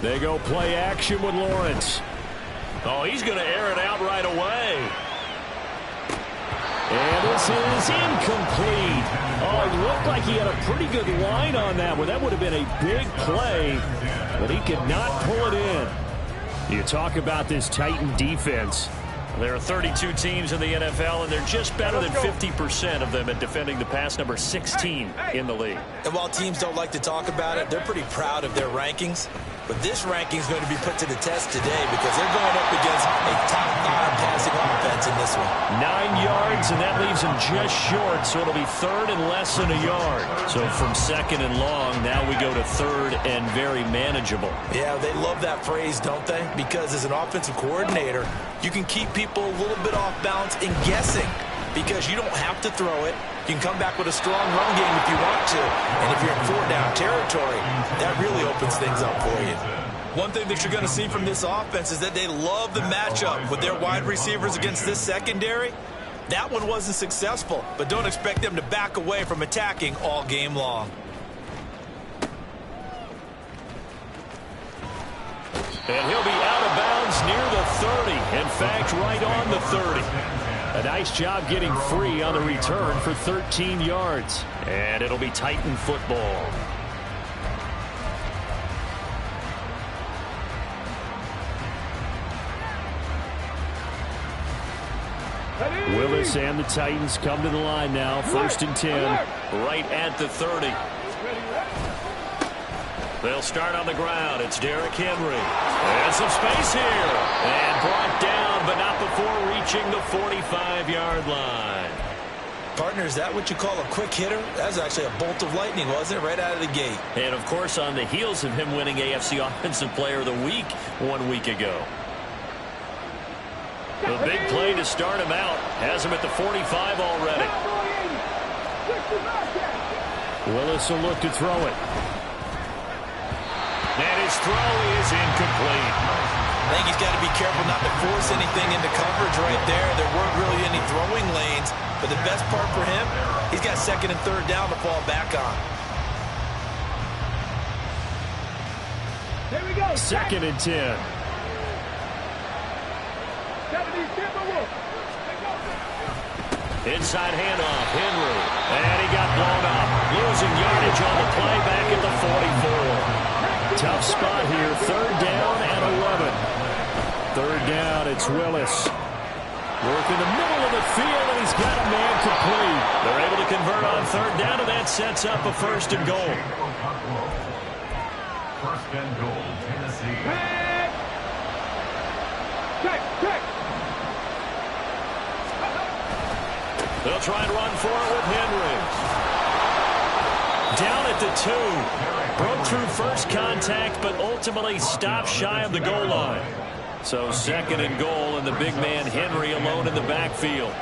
They go play action with Lawrence. Oh, he's going to air it out right away. And this is incomplete. Oh, it looked like he had a pretty good line on that one. That would have been a big play, but he could not pull it in. You talk about this Titan defense. There are 32 teams in the NFL, and they're just better than 50% of them at defending the pass, number 16 in the league. And while teams don't like to talk about it, they're pretty proud of their rankings. But this ranking is going to be put to the test today because they're going up against a top-5 passing offense in this one. 9 yards, and that leaves them just short, so it'll be third and less than a yard. So from second and long, now we go to third and very manageable. Yeah, they love that phrase, don't they? Because as an offensive coordinator, you can keep people a little bit off balance and guessing because you don't have to throw it. You can come back with a strong run game if you want to. And if you're in four-down territory, that really opens things up for you. One thing that you're going to see from this offense is that they love the matchup with their wide receivers against this secondary. That one wasn't successful, but don't expect them to back away from attacking all game long. And he'll be out of bounds near the 30. In fact, right on the 30. A nice job getting free on the return for 13 yards. And it'll be Titan football. Willis and the Titans come to the line now. 1st and 10. Right at the 30. They'll start on the ground. It's Derrick Henry. And some space here. And brought down, but not before reaching the 45-yard line. Partner, is that what you call a quick hitter? That was actually a bolt of lightning, wasn't it? Right out of the gate. And, of course, on the heels of him winning AFC Offensive Player of the Week 1 week ago. The big play to start him out. Has him at the 45 already. Willis will look to throw it. And his throw is incomplete. I think he's got to be careful not to force anything into coverage right there. There weren't really any throwing lanes. But the best part for him, he's got 2nd and 3rd down to fall back on. Here we go. 2nd and 10. Inside handoff, Henry. And he got blown up. Losing yardage on the play back at the 44. Tough spot here. 3rd down and 11. 3rd down, it's Willis. Work in the middle of the field, and he's got a man complete. They're able to convert on 3rd down, and that sets up a 1st and goal. 1st and goal, Tennessee. Check. They'll try and run for it with Henry. Down at the 2. Broke through first contact, but ultimately stopped shy of the goal line. So 2nd and goal, and the big man Henry alone in the backfield.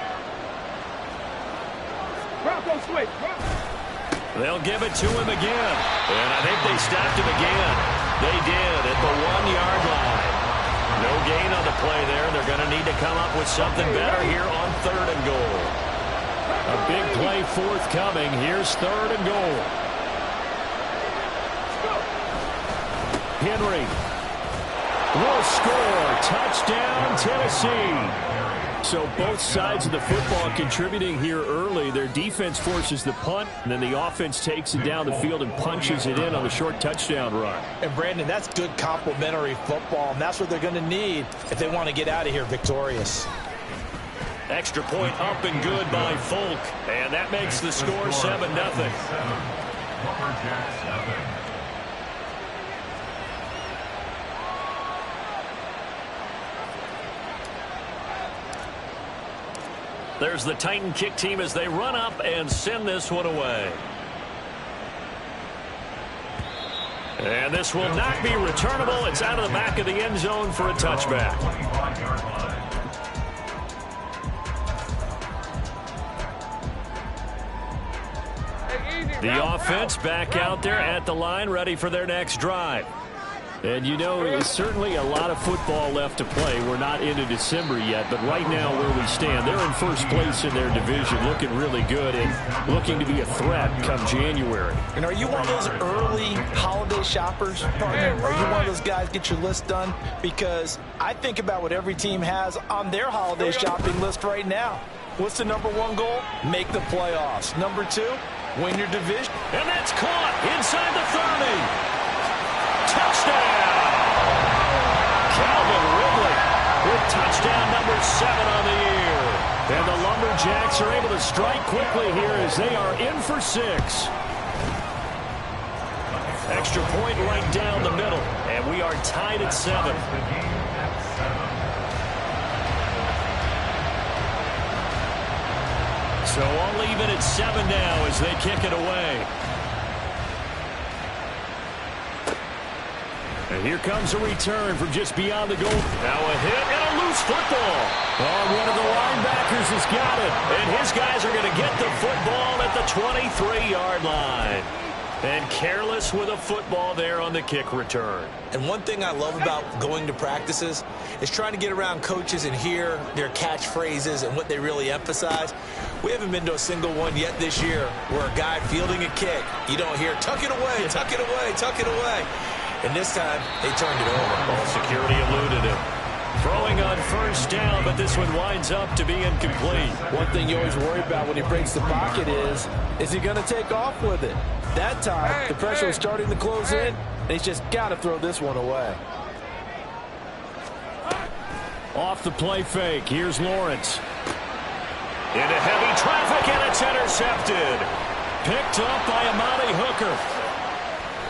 They'll give it to him again. And I think they stopped him again. They did at the 1-yard line. No gain on the play there. They're going to need to come up with something better here on 3rd and goal. A big play forthcoming. Here's 3rd and goal. Henry will score. Touchdown, Tennessee. So both sides of the football contributing here early. Their defense forces the punt, and then the offense takes it down the field and punches it in on the short touchdown run. And, Brandon, that's good complementary football, and that's what they're going to need if they want to get out of here victorious. Extra point up and good by Folk. And that makes the score 7-0. There's the Titan kick team as they run up and send this one away. And this will not be returnable. It's out of the back of the end zone for a touchback. The offense back out there at the line, ready for their next drive. And you know, there's certainly a lot of football left to play. We're not into December yet, but right now where we stand, they're in first place in their division, looking really good and looking to be a threat come January. And are you one of those early holiday shoppers, partner? Are you one of those guys get your list done? Because I think about what every team has on their holiday shopping list right now. What's the #1 goal? Make the playoffs. #2, win your division. And that's caught inside the 30. Touchdown! Calvin Ridley with touchdown #7 on the year. And the Lumberjacks are able to strike quickly here as they are in for 6. Extra point right down the middle, and we are tied at 7. So all even at 7 now as they kick it away. And here comes a return from just beyond the goal. Now a hit and a loose football. Oh, one of the linebackers has got it. And his guys are going to get the football at the 23-yard line. And careless with a football there on the kick return. And one thing I love about going to practices is trying to get around coaches and hear their catchphrases and what they really emphasize. We haven't been to a single one yet this year where a guy fielding a kick, you don't hear, tuck it away, tuck it away, tuck it away. And this time, they turned it over. Ball security eluded him. Throwing on first down, but this one winds up to be incomplete. One thing you always worry about when he breaks the pocket is he going to take off with it? That time, the pressure was starting to close in, and he's just got to throw this one away. Off the play fake, here's Lawrence. Into heavy traffic, and it's intercepted. Picked up by Amani Hooker.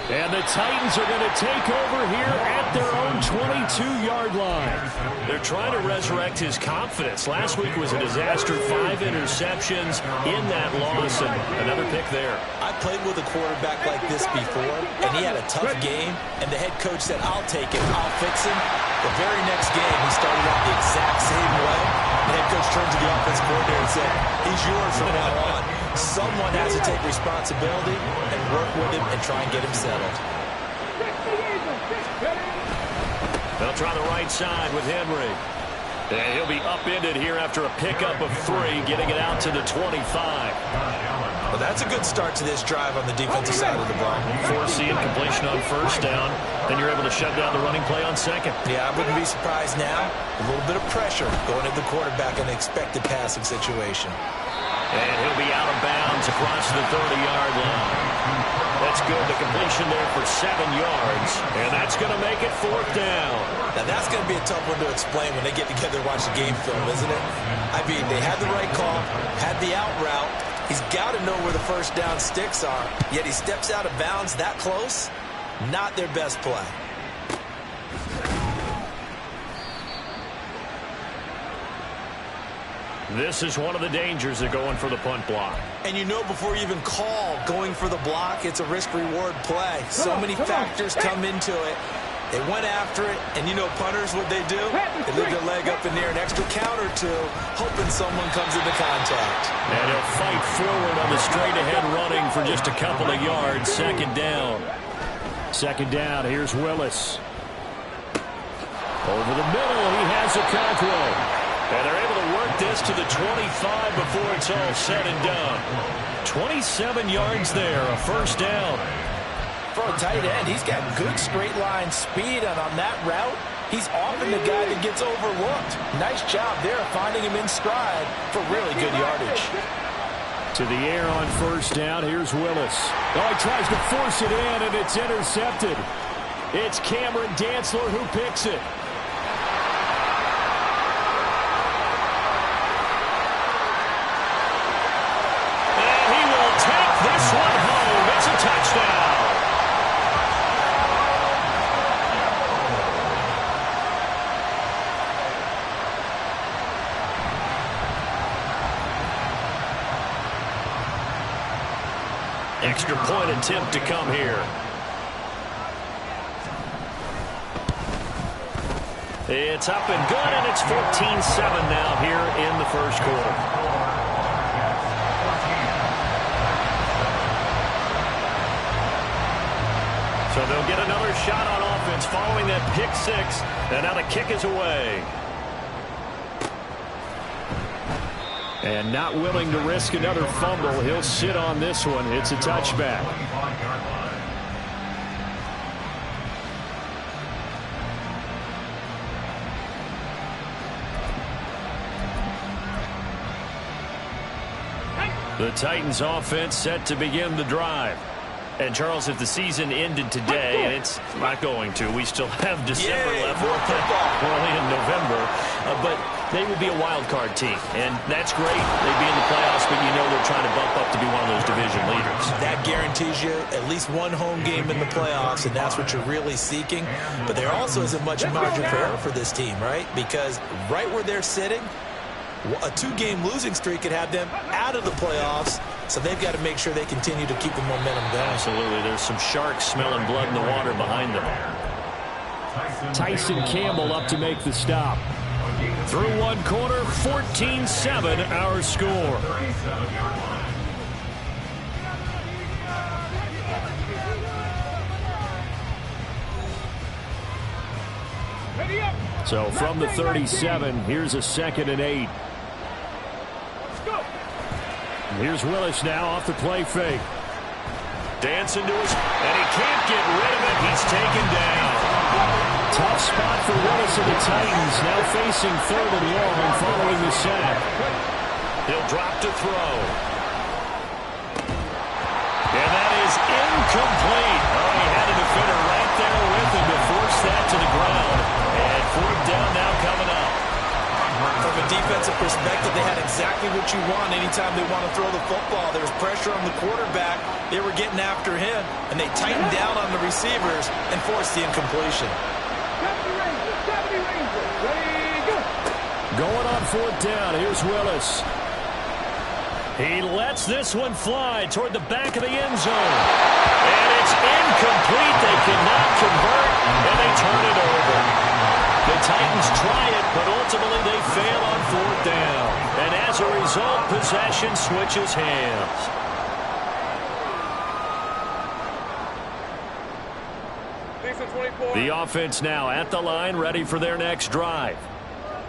And the Titans are going to take over here at their own 22-yard line. They're trying to resurrect his confidence. Last week was a disaster. 5 interceptions in that loss, and another pick there. I played with a quarterback like this before, and he had a tough game, and the head coach said, I'll take it, I'll fix him. The very next game, he started out the exact same way. The head coach turned to the offense coordinator and said, he's yours from now on. Someone has to take responsibility and work with him and try and get him settled. They'll try the right side with Henry. And he'll be upended here after a pickup of 3, getting it out to the 25. Well, that's a good start to this drive on the defensive side of the ball. Forcing completion on first down. Then you're able to shut down the running play on second. Yeah, I wouldn't be surprised now. A little bit of pressure going at the quarterback in an expected passing situation. And he'll be out of bounds across the 30-yard line. That's good. The completion there for 7 yards. And that's going to make it 4th down. Now, that's going to be a tough one to explain when they get together and watch the game film, isn't it? I mean, they had the right call, had the out route. He's got to know where the first down sticks are. Yet he steps out of bounds that close. Not their best play. This is one of the dangers of going for the punt block. And you know before you even call going for the block, it's a risk-reward play. So many factors come into it. They went after it, and you know punters, what they do? They leave their leg up in there an extra count or two, hoping someone comes into contact. And he'll fight forward on the straight-ahead running for just a couple of yards. 2nd down. 2nd down, here's Willis. Over the middle, he has a Cockrell. And they're able to work this to the 25 before it's all said and done. 27 yards there, a 1st down. For a tight end, he's got good straight-line speed, and on that route, he's often the guy that gets overlooked. Nice job there finding him in stride for really good yardage. To the air on 1st down, here's Willis. Oh, he tries to force it in, and it's intercepted. It's Cameron Dantzler who picks it. This one home. It's a touchdown. Extra point attempt to come here. It's up and good, and it's 14-7 now here in the 1st quarter. So they'll get another shot on offense following that pick six. And now the kick is away. And not willing to risk another fumble. He'll sit on this one. It's a touchback. The Titans offense set to begin the drive. And, Charles, if the season ended today, and it's not going to, we still have December left, early in November, but they would be a wild card team. And that's great. They'd be in the playoffs, but you know they're trying to bump up to be one of those division leaders. That guarantees you at least one home game in the playoffs, and that's what you're really seeking. But there also isn't much margin for error for this team, right? Because right where they're sitting, a two-game losing streak could have them out of the playoffs, so they've got to make sure they continue to keep the momentum going. Absolutely. There's some sharks smelling blood in the water behind them. Tyson Campbell up to make the stop. Through one quarter, 14-7 our score. So from the 37, here's a 2nd and 8. Here's Willis now off the play fake. Dancing to his, and he can't get rid of it. He's taken down. Tough spot for Willis and the Titans, now facing 3rd and long following the sack. He'll drop to throw. And that is incomplete. Oh, he had a defender right there with him to force that to the ground. And 4th down now coming up. From a defensive perspective, they had exactly what you want anytime they want to throw the football. There was pressure on the quarterback. They were getting after him, and they tightened down on the receivers and forced the incompletion. Going on 4th down, here's Willis. He lets this one fly toward the back of the end zone. And it's incomplete. They cannot convert, and they turn it over. The Titans try it, but ultimately they fail on 4th down. And as a result, possession switches hands. The offense now at the line, ready for their next drive.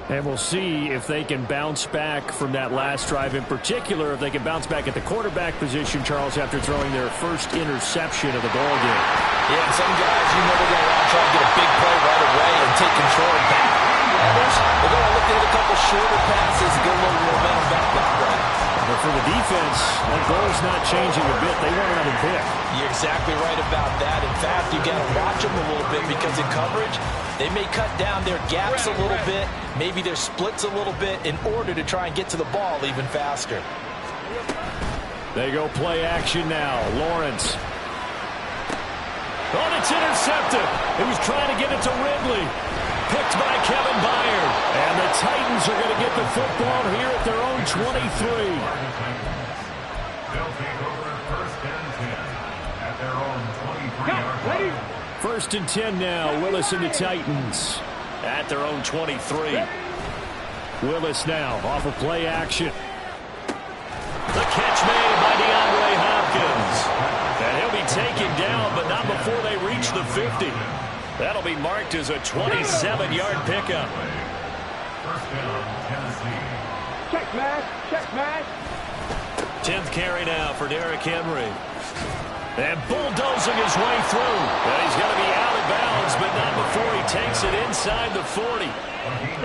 And we'll see if they can bounce back from that last drive. In particular, if they can bounce back at the quarterback position, Charles, after throwing their first interception of the ball game. Yeah, and some guys, you know they're going to want to try to get a big play right away and take control back. Others, they're going to look at a couple shorter passes, get a little momentum back that way. But for the defense, that goal's not changing a bit. They want another pick. You're exactly right about that. In fact, you got to watch them a little bit because in coverage, they may cut down their gaps a little bit, maybe their splits a little bit in order to try and get to the ball even faster. They go play action now. Lawrence. Oh, it's intercepted. He was trying to get it to Ridley. Picked by Kevin Byard. And the Titans are going to get the football here at their own 23. They'll take over 1st and 10 at their own 23-yard line. 1st and 10 now. Willis and the Titans At their own 23. Willis now off of play action. The catch made by DeAndre Hopkins. And he'll be taken down, but not before they reach the 50. That'll be marked as a 27-yard pickup. 1st down, Tennessee. Check match, check match. 10th carry now for Derrick Henry. And bulldozing his way through. Well, he's going to be out of bounds, but not before he takes it inside the 40.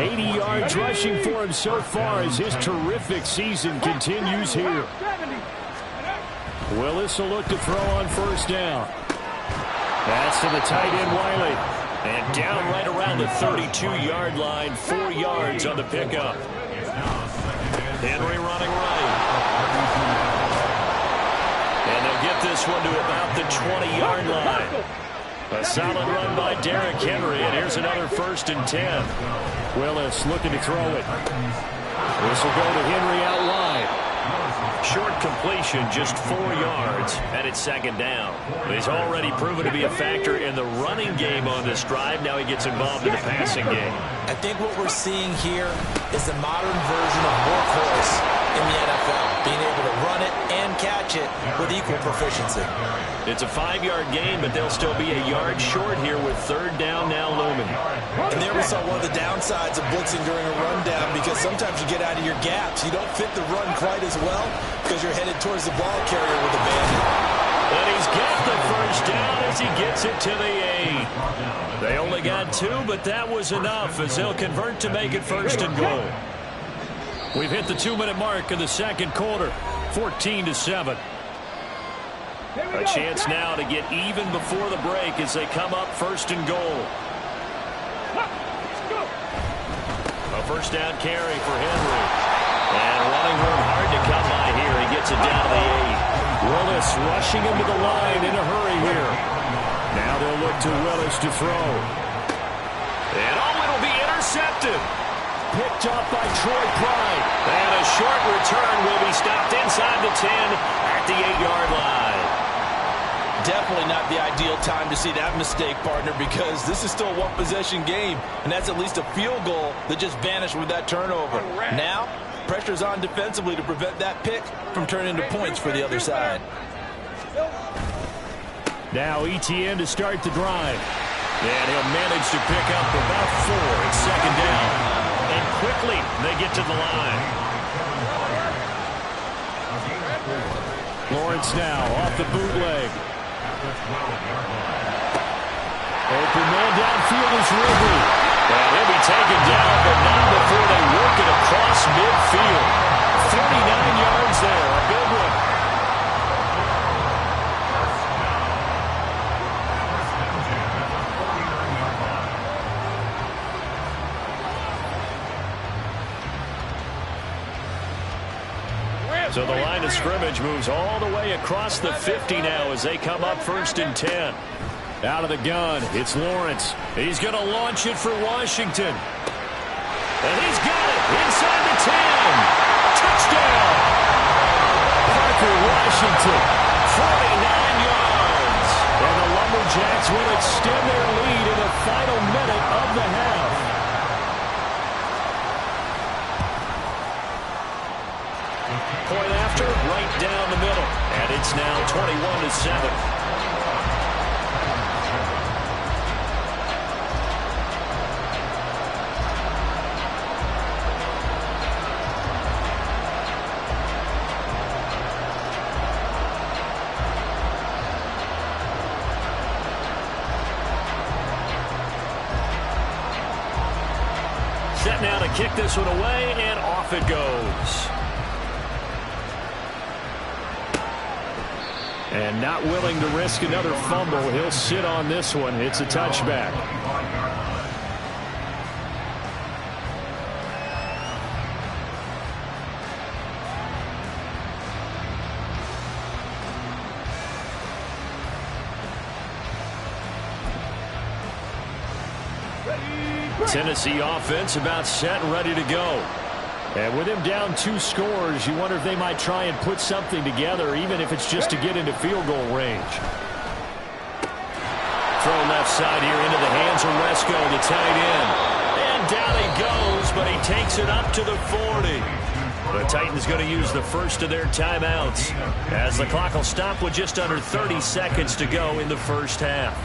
80 yards rushing for him so far as his terrific season continues here. Willis will look to throw on 1st down. That's to the tight end, Wiley. And down right around the 32-yard line, 4 yards on the pickup. Henry running right. And they'll get this one to about the 20-yard line. A solid run by Derrick Henry, and here's another 1st and 10. Willis looking to throw it. This will go to Henry out wide. Short completion, just 4 yards, and it's 2nd down. He's already proven to be a factor in the running game on this drive. Now he gets involved in the passing game. I think what we're seeing here is the modern version of workhorse in the NFL, being able to run it and catch it with equal proficiency. It's a 5-yard gain, but they'll still be a yard short here with third down now looming. And there we saw one of the downsides of blitzing during a rundown, because sometimes you get out of your gaps. You don't fit the run quite as well because you're headed towards the ball carrier with a bandit. And he's got the first down as he gets it to the 8. They only got 2, but that was enough as they'll convert to make it first and goal. We've hit the 2-minute mark in the second quarter, 14-7. A chance now to get even before the break as they come up first and goal. A first down carry for Henry. And running room hard to come by here. He gets it down to the 8. Willis rushing him to the line in a hurry here. Now they'll look to Willis to throw. And it'll be intercepted. Picked up by Troy Pride. And a short return will be stopped inside the 10 at the 8-yard line. Definitely not the ideal time to see that mistake, partner, because this is still a one-possession game, and that's at least a field goal that just vanished with that turnover. Now, pressure's on defensively to prevent that pick from turning into points for the other side. Now ETN to start the drive. And he'll manage to pick up about 4 at second down. And quickly they get to the line. Lawrence now off the bootleg. Open man downfield is Ridley. And he'll be taken down, but not before they work it across midfield. 39 yards there, a big one. So the line of scrimmage moves all the way across the 50 now as they come up first and 10. Out of the gun, it's Lawrence. He's going to launch it for Washington. And he's got it inside the 10. Touchdown. Parker Washington, 49 yards. And the Lumberjacks will extend their lead in the final minute of the half. Point after, right down the middle. And it's now 21-7. Set now to kick this one away, and off it goes. And not willing to risk another fumble, he'll sit on this one. It's a touchback. Tennessee offense about set and ready to go. And with him down 2 scores, you wonder if they might try and put something together, even if it's just to get into field goal range. Throw left side here into the hands of Wesco, the tight end. And down he goes, but he takes it up to the 40. The Titans going to use the first of their timeouts as the clock will stop with just under 30 seconds to go in the first half.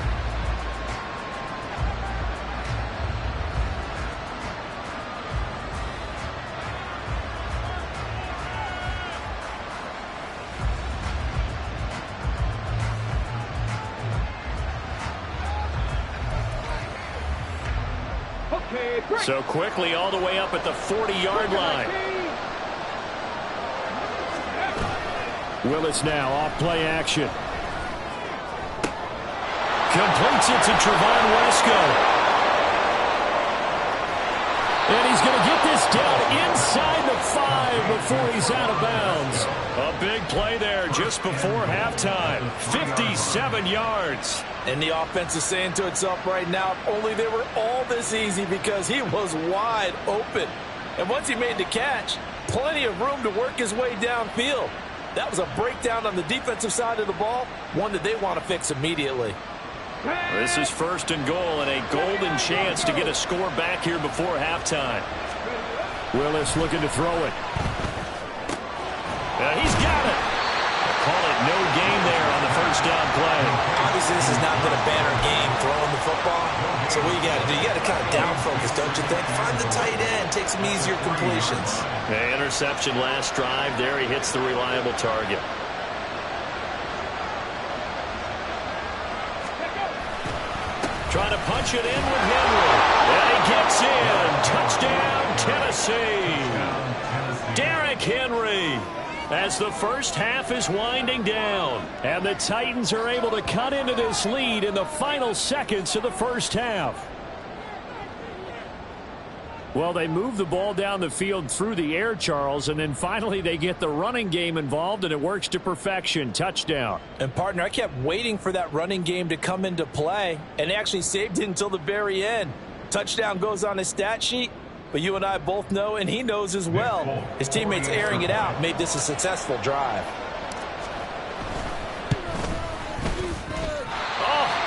So quickly all the way up at the 40-yard line. Willis now off play action. Completes it to Trevon Wesco. And he's going to get this down inside the 5 before he's out of bounds. A big play there just before halftime. 57 yards. And the offense is saying to itself right now, if only they were all this easy, because he was wide open. And once he made the catch, plenty of room to work his way downfield. That was a breakdown on the defensive side of the ball, one that they want to fix immediately. This is first and goal and a golden chance to get a score back here before halftime. Willis looking to throw it. He's got it. no gain there on the first down play. Obviously, this has not been a banner game throwing the football. So what you got to do, you got to kind of down focus, don't you think? Find the tight end, take some easier completions. Interception last drive. There he hits the reliable target. Trying to punch it in with Henry. And he gets in. Touchdown, Tennessee. Derrick Henry. As the first half is winding down. And the Titans are able to cut into this lead in the final seconds of the first half. Well, they move the ball down the field through the air, Charles, and then finally they get the running game involved, and it works to perfection. Touchdown. And, partner, I kept waiting for that running game to come into play, and actually saved it until the very end. Touchdown goes on his stat sheet, but you and I both know, and he knows as well, his teammates airing it out made this a successful drive.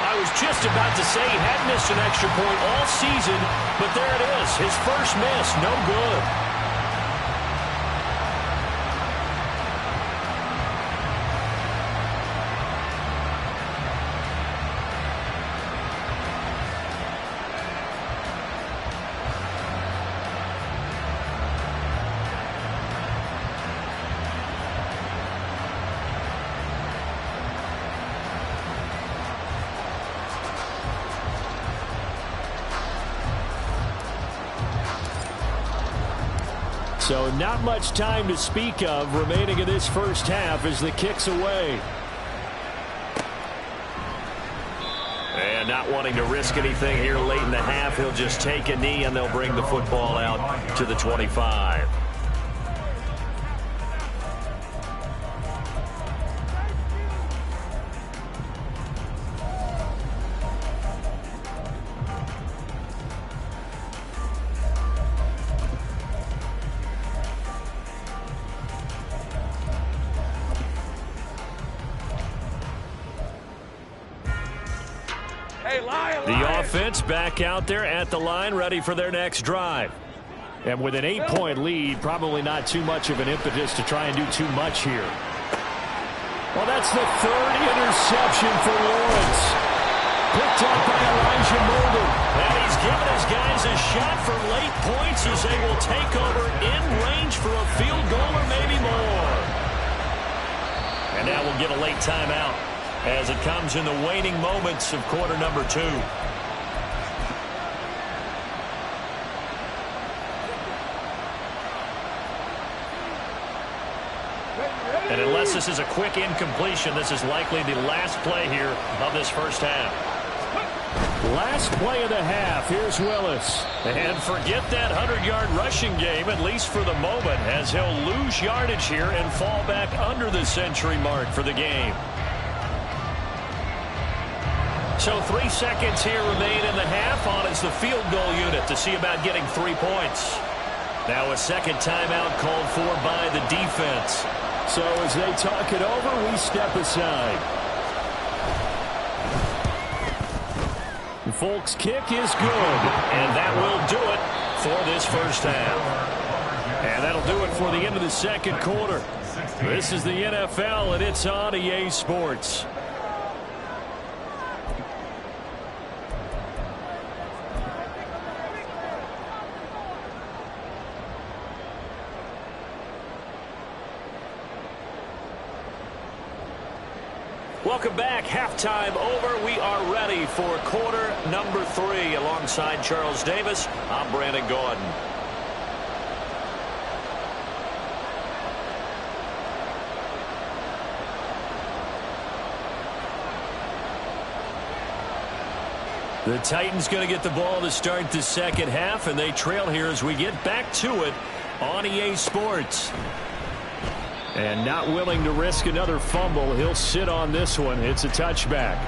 I was just about to say he had missed an extra point all season, but there it is. His first miss, no good. So not much time to speak of remaining in this first half as the kick's away. And not wanting to risk anything here late in the half, he'll just take a knee and they'll bring the football out to the 25. The offense back out there at the line, ready for their next drive. And with an 8-point lead, probably not too much of an impetus to try and do too much here. Well, that's the third interception for Lawrence. Picked up by Elijah Molden. And he's given his guys a shot for late points as they will take over in range for a field goal or maybe more. And now we'll get a late timeout as it comes in the waning moments of quarter number 2. And unless this is a quick incompletion, this is likely the last play here of this first half. Last play of the half. Here's Willis. And forget that 100-yard rushing game, at least for the moment, as he'll lose yardage here and fall back under the century mark for the game. So 3 seconds here remain in the half. On is the field goal unit to see about getting 3 points. Now a second timeout called for by the defense. So as they talk it over, we step aside. Folks' kick is good. And that will do it for this first half. And that'll do it for the end of the second quarter. This is the NFL, and it's on EA Sports. Welcome back. Halftime over. We are ready for quarter number 3. Alongside Charles Davis, I'm Brandon Gordon. The Titans going to get the ball to start the second half, and they trail here as we get back to it on EA Sports. And not willing to risk another fumble. He'll sit on this one. It's a touchback.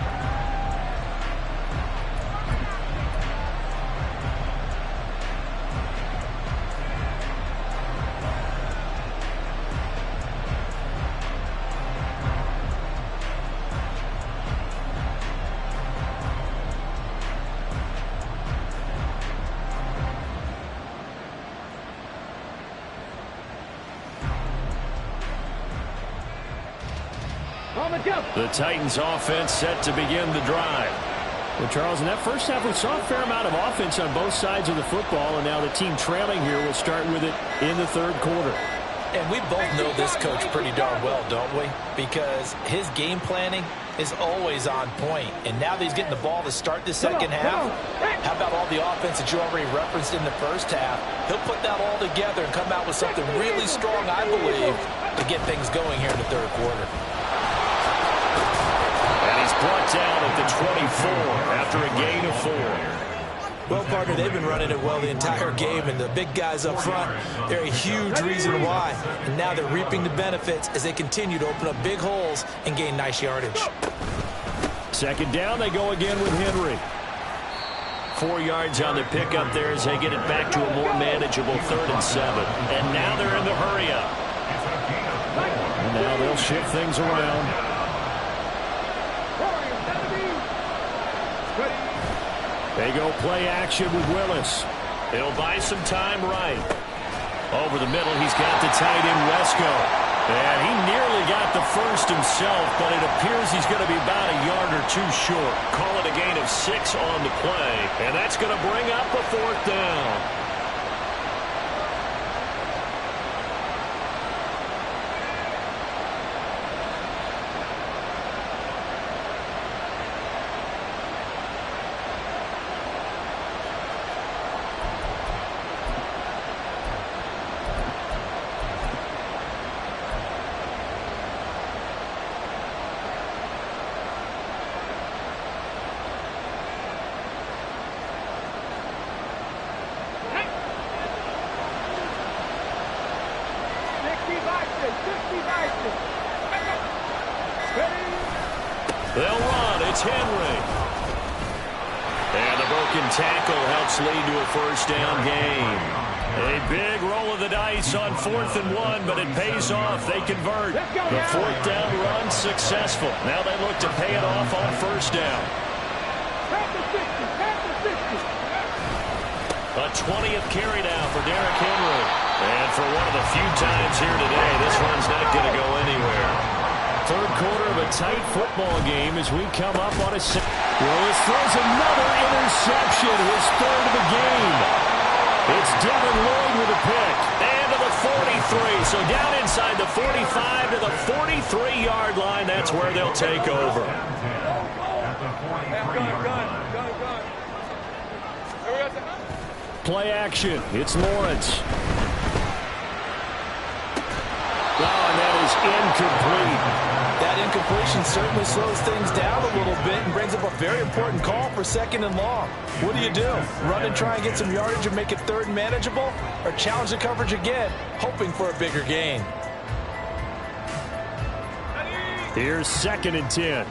The Titans offense set to begin the drive. Well, Charles, in that first half, we saw a fair amount of offense on both sides of the football, and now the team trailing here will start with it in the third quarter. And we both know this coach pretty darn well, don't we? Because his game planning is always on point. And now that he's getting the ball to start the second half, how about all the offense that you already referenced in the first half? He'll put that all together and come out with something really strong, I believe, to get things going here in the third quarter. And he's brought down at the 24 after a gain of 4. Well, partner, they've been running it well the entire game, and the big guys up front, they're a huge reason why. And now they're reaping the benefits as they continue to open up big holes and gain nice yardage. Second down, they go again with Henry. 4 yards on the pickup there as they get it back to a more manageable 3rd and 7. And now they're in the hurry-up. And now they'll shift things around. They go play action with Willis. He'll buy some time right. Over the middle, he's got the tight end, Wesco. And he nearly got the first himself, but it appears he's going to be about a yard or two short. Call it a gain of 6 on the play, and that's going to bring up a 4th down. They'll run. It's Henry. And the broken tackle helps lead to a 1st down gain. A big roll of the dice on 4th and 1, but it pays off. They convert. The 4th down run successful. Now they look to pay it off on 1st down. A 20th carry now for Derrick Henry. And for one of the few times here today, this run's not going to go anywhere. Third quarter of a tight football game as we come up on a... Willis throws another interception, his 3rd of the game. It's Devin Lloyd with a pick. And to the 43. So down inside the 45 to the 43-yard line. That's where they'll take over. Play action. It's Lawrence. And that is incomplete. That incompletion certainly slows things down a little bit and brings up a very important call for 2nd and long. What do? Run and try and get some yardage and make it 3rd and manageable? Or challenge the coverage again, hoping for a bigger gain? Here's 2nd and 10.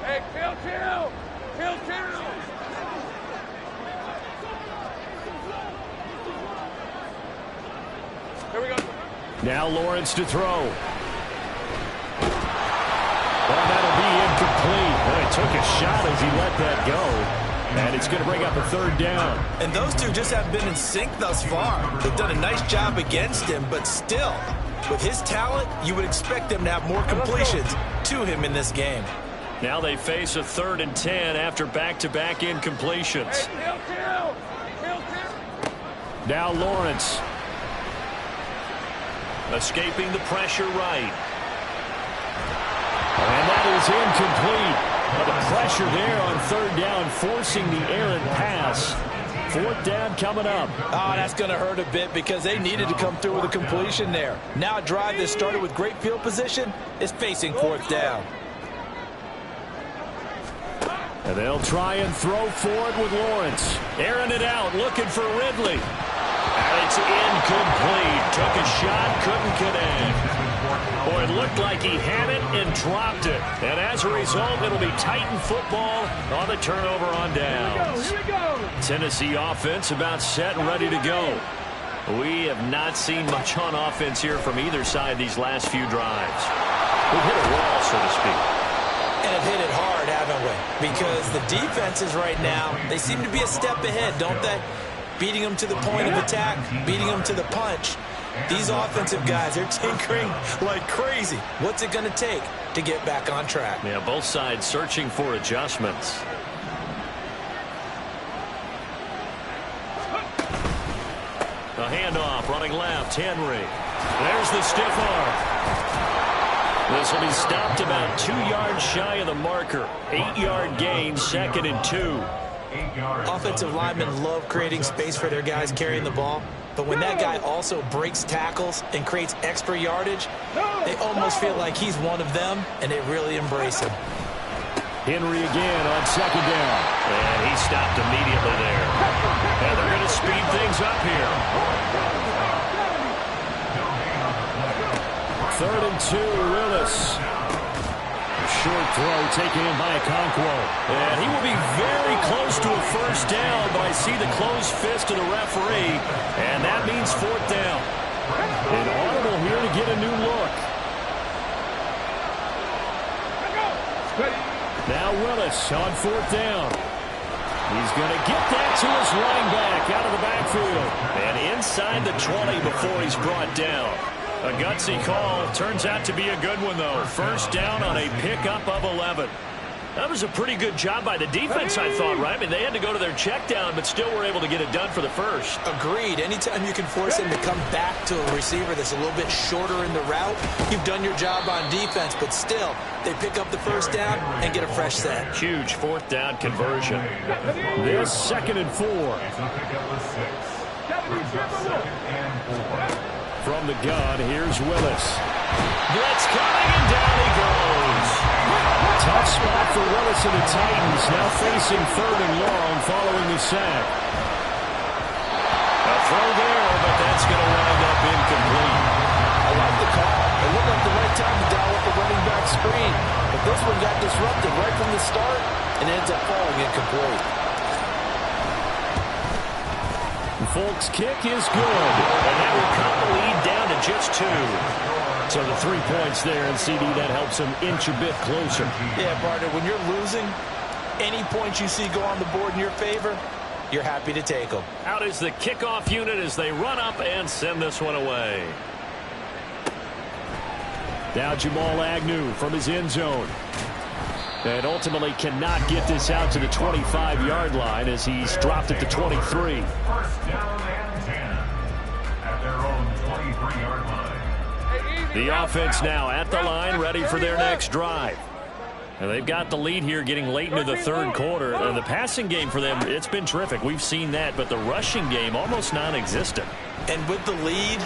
Hey, chill. Here we go. Now Lawrence to throw. Well, that'll be incomplete. Boy, he took a shot as he let that go. And it's going to bring up a 3rd down. And those two just haven't been in sync thus far. They've done a nice job against him, but still, with his talent, you would expect them to have more completions to him in this game. Now they face a 3rd and 10 after back-to-back incompletions. Hey, Now Lawrence. Escaping the pressure right. And that is incomplete. But the pressure there on 3rd down, forcing the errant pass. 4th down coming up. Oh, that's going to hurt a bit because they needed to come through with a completion there. Now a drive that started with great field position is facing 4th down. And they'll try and throw for it with Lawrence. Airing it out, looking for Ridley. And it's incomplete. Took a shot, couldn't connect. Boy, it looked like he had it and dropped it. And as a result, it'll be Titan football on the turnover on downs. Here we go. Tennessee offense about set and ready to go. We have not seen much on offense here from either side these last few drives. We've hit a wall, so to speak. And have hit it hard, haven't we? Because the defenses right now, they seem to be a step ahead, don't they? Beating them to the point of attack, beating them to the punch. These offensive guys, they're tinkering like crazy. What's it going to take to get back on track? Yeah, both sides searching for adjustments. A handoff, running left, Henry. There's the stiff arm. This will be stopped about 2 yards shy of the marker. 8-yard gain, 2nd and 2. Offensive linemen love creating space for their guys carrying the ball, but when that guy also breaks tackles and creates extra yardage, they almost feel like he's one of them, and they really embrace him. Henry again on 2nd down. And he stopped immediately there. And they're going to speed things up here. 3rd and 2, Willis. A short throw taken in by Okonkwo. And he will be very close to a first down, but I see the closed fist of the referee, and that means 4th down. An audible here to get a new look. Now Willis on 4th down. He's going to get that to his running back out of the backfield. And inside the 20 before he's brought down. A gutsy call. Turns out to be a good one, though. First down on a pickup of 11. That was a pretty good job by the defense, I thought, right? I mean, they had to go to their check down, but still were able to get it done for the first. Agreed. Anytime you can force him to come back to a receiver that's a little bit shorter in the route, you've done your job on defense, but still, they pick up the first down and get a fresh set. Huge 4th down conversion. This 2nd and 4. From the gun, here's Willis. Blitz coming, and down he goes. Tough spot for Willis and the Titans, now facing 3rd and long following the sack. A throw there, but that's going to wind up incomplete. I like the call. It looked like the right time to dial up a running back screen, but this one got disrupted right from the start and ends up falling incomplete. Folks' kick is good. And that will cut the lead down to just 2. So the 3 points there, and CD, that helps him inch a bit closer. Yeah, partner, when you're losing, any points you see go on the board in your favor, you're happy to take them. Out is the kickoff unit as they run up and send this one away. Now Jamal Agnew from his end zone. And ultimately cannot get this out to the 25-yard line as he's dropped at the 23. First down and 10 at their own 23-yard line. The offense now at the line, ready for their next drive. And they've got the lead here getting late into the 3rd quarter. And the passing game for them, it's been terrific. We've seen that, but the rushing game almost non-existent. And with the lead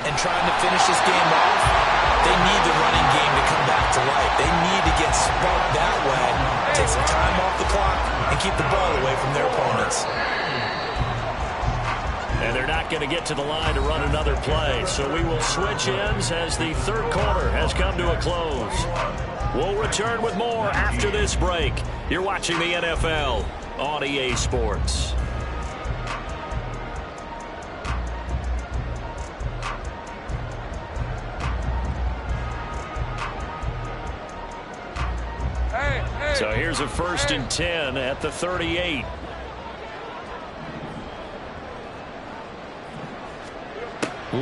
and trying to finish this game off, they need the running game to come back to life. They need to get sparked that way, take some time off the clock, and keep the ball away from their opponents. And they're not going to get to the line to run another play. So we will switch ends as the 3rd quarter has come to a close. We'll return with more after this break. You're watching the NFL on EA Sports. So here's a 1st and 10 at the 38.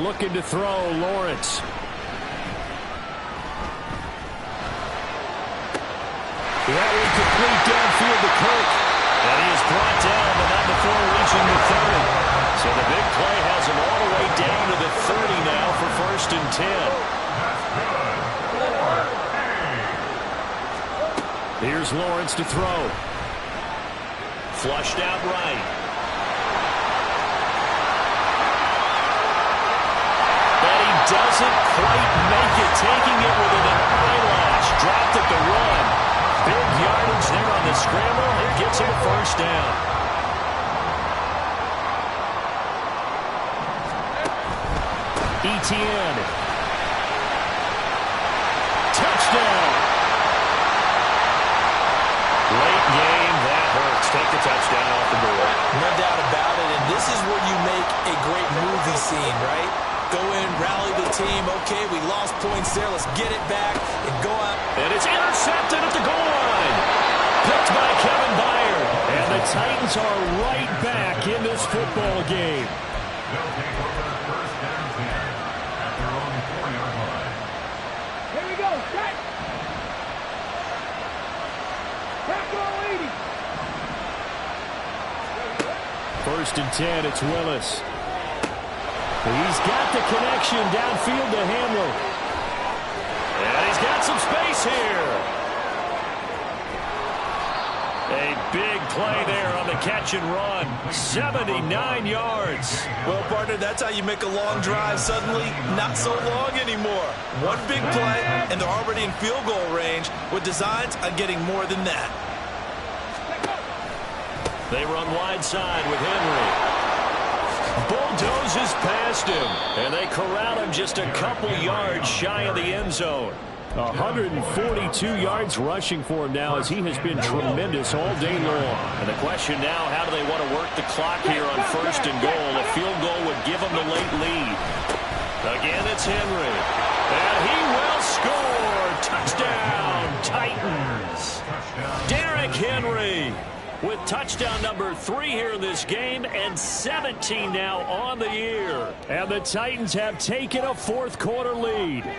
Looking to throw, Lawrence. That incomplete downfield to Kirk. And he is brought down, but not before reaching the 30. So the big play has him all the way down to the 30 now for 1st and 10. Here's Lawrence to throw. Flushed out right. And he doesn't quite make it, taking it within an eyelash. Dropped at the 1. Big yardage there on the scramble. It gets him a first down. ETN. Touchdown. Late game, that hurts. Take the touchdown off the board. No doubt about it, and this is where you make a great movie scene, right? Go in, rally the team. Okay, we lost points there. Let's get it back and go out. And it's intercepted at the goal line. Picked by Kevin Byard. And the Titans are right back in this football game. They'll take over 1st and 10 First and 10, it's Willis. He's got the connection downfield to Hamler. And he's got some space here. A big play there on the catch and run. 79 yards. Well, partner, that's how you make a long drive suddenly not so long anymore. One big play, and they're already in field goal range with designs on getting more than that. They run wide side with Henry. Bulldozes past him, and they corral him just a couple yards shy of the end zone. 142 yards rushing for him now, as he has been tremendous all day long. And the question now, how do they want to work the clock here on first and goal? A field goal would give them the late lead. Again, it's Henry. And he will score. Touchdown, Titans. Derrick Henry with touchdown number 3 here in this game, and 17 now on the year. And the Titans have taken a fourth-quarter lead.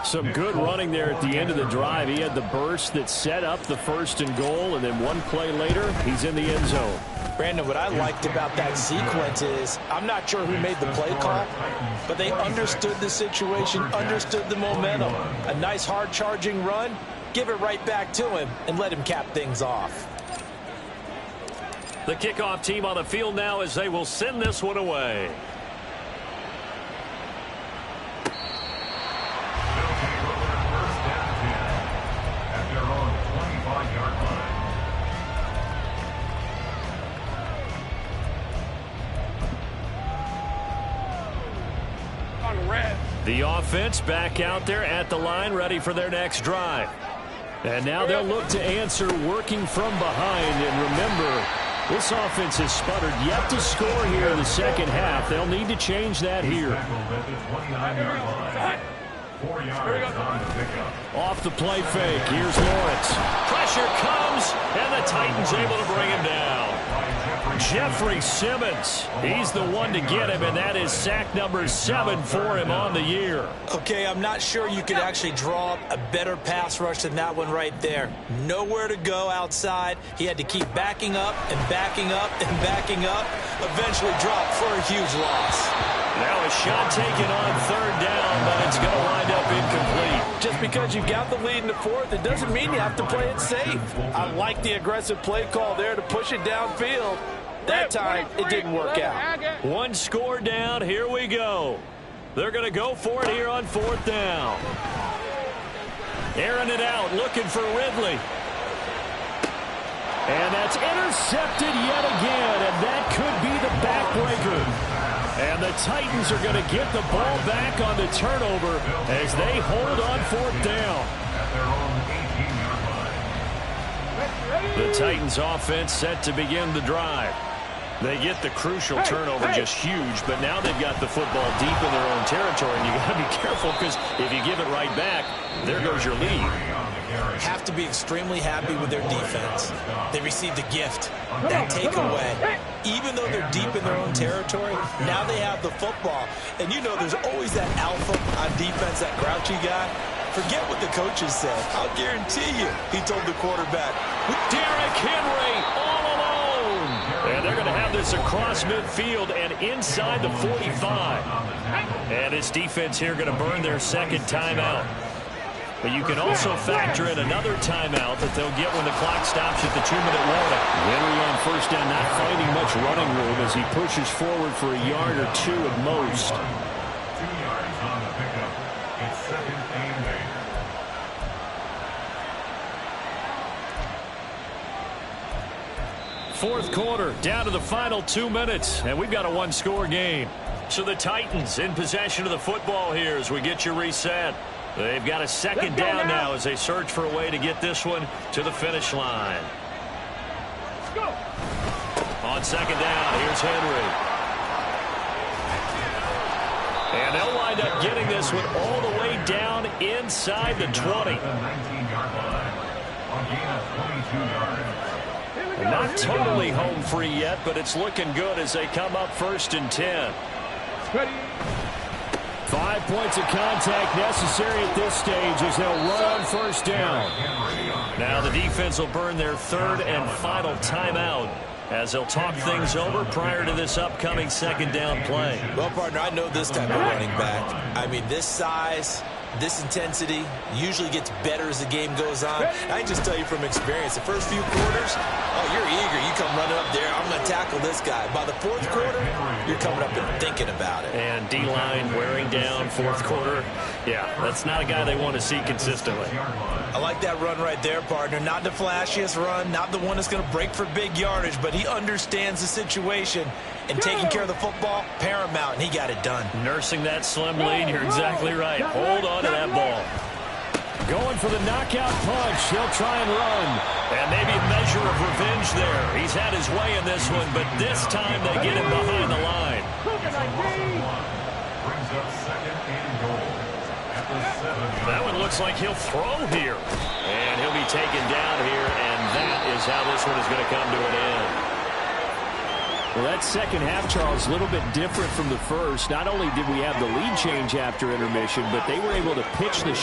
Some good running there at the end of the drive. He had the burst that set up the first and goal, and then one play later, he's in the end zone. Brandon, what I liked about that sequence is, I'm not sure who made the play call, but they understood the situation, understood the momentum. A nice hard-charging run, give it right back to him, and let him cap things off. The kickoff team on the field now as they will send this one away. The offense back out there at the line, ready for their next drive. And now they'll look to answer working from behind. And remember, this offense has sputtered yet to score here in the second half. They'll need to change that here. Off the play fake. Here's Lawrence. Pressure comes, and the Titans able to bring him down. Jeffrey Simmons, he's the one to get him, and that is sack number 7 for him on the year. Okay, I'm not sure you could actually draw up a better pass rush than that one right there. Nowhere to go outside. He had to keep backing up and backing up and backing up. Eventually dropped for a huge loss. Now a shot taken on third down, but it's going to wind up incomplete. Just because you've got the lead in the fourth, it doesn't mean you have to play it safe. I like the aggressive play call there to push it downfield. That time, it didn't work out. One score down. Here we go. They're going to go for it here on fourth down. Airing it out, looking for Ridley. And that's intercepted yet again, and that could be the backbreaker. And the Titans are going to get the ball back on the turnover as they hold on fourth down. The Titans offense set to begin the drive. They get the crucial turnover, just huge, but now they've got the football deep in their own territory, and you got to be careful because if you give it right back, there goes your lead. Have to be extremely happy with their defense. They received a gift, that takeaway. Even though they're deep in their own territory, now they have the football. And you know there's always that alpha on defense, that grouchy guy. Forget what the coaches said. I'll guarantee you, he told the quarterback. Derrick Henry all alone. And they're going to have this across midfield and inside the 45. And this defense here going to burn their second timeout. But you can also factor in another timeout that they'll get when the clock stops at the 2-minute warning. Henry on first down, not finding much running room as he pushes forward for a yard or 2 at most. 2 yards on the pickup. It's second and 8. Fourth quarter, down to the final 2 minutes, and we've got a one-score game. So the Titans in possession of the football here as we get you reset. They've got a second down now as they search for a way to get this one to the finish line. On second down, here's Henry. And they'll wind up getting this one all the way down inside the 20. The 19-yard line. A gain of 22 yards. Not totally home free yet, but it's looking good as they come up first and 10. 5 5 points of contact necessary at this stage as they'll run on first down. Now the defense will burn their third and final timeout as they'll talk things over prior to this upcoming second down play. Well, partner, I know this type of running back. I mean, this size, this intensity usually gets better as the game goes on. I can just tell you from experience, the first few quarters, oh, you're eager. You come running up there, I'm going to tackle this guy. By the fourth quarter, you're coming up and thinking about it. And D-line wearing down fourth quarter. Yeah, that's not a guy they want to see consistently. I like that run right there, partner. Not the flashiest run, not the one that's going to break for big yardage, but he understands the situation, and taking care of the football, paramount, and he got it done. Nursing that slim lead, you're exactly right. Hold on to that ball. Going for the knockout punch. He'll try and run. And maybe a measure of revenge there. He's had his way in this one, but this time they get him behind the line. Brings up second and goal at the 7. That one looks like he'll throw here. And he'll be taken down here, and that is how this one is going to come to an end. Well, that second half, Charles, a little bit different from the first. Not only did we have the lead change after intermission, but they were able to pitch the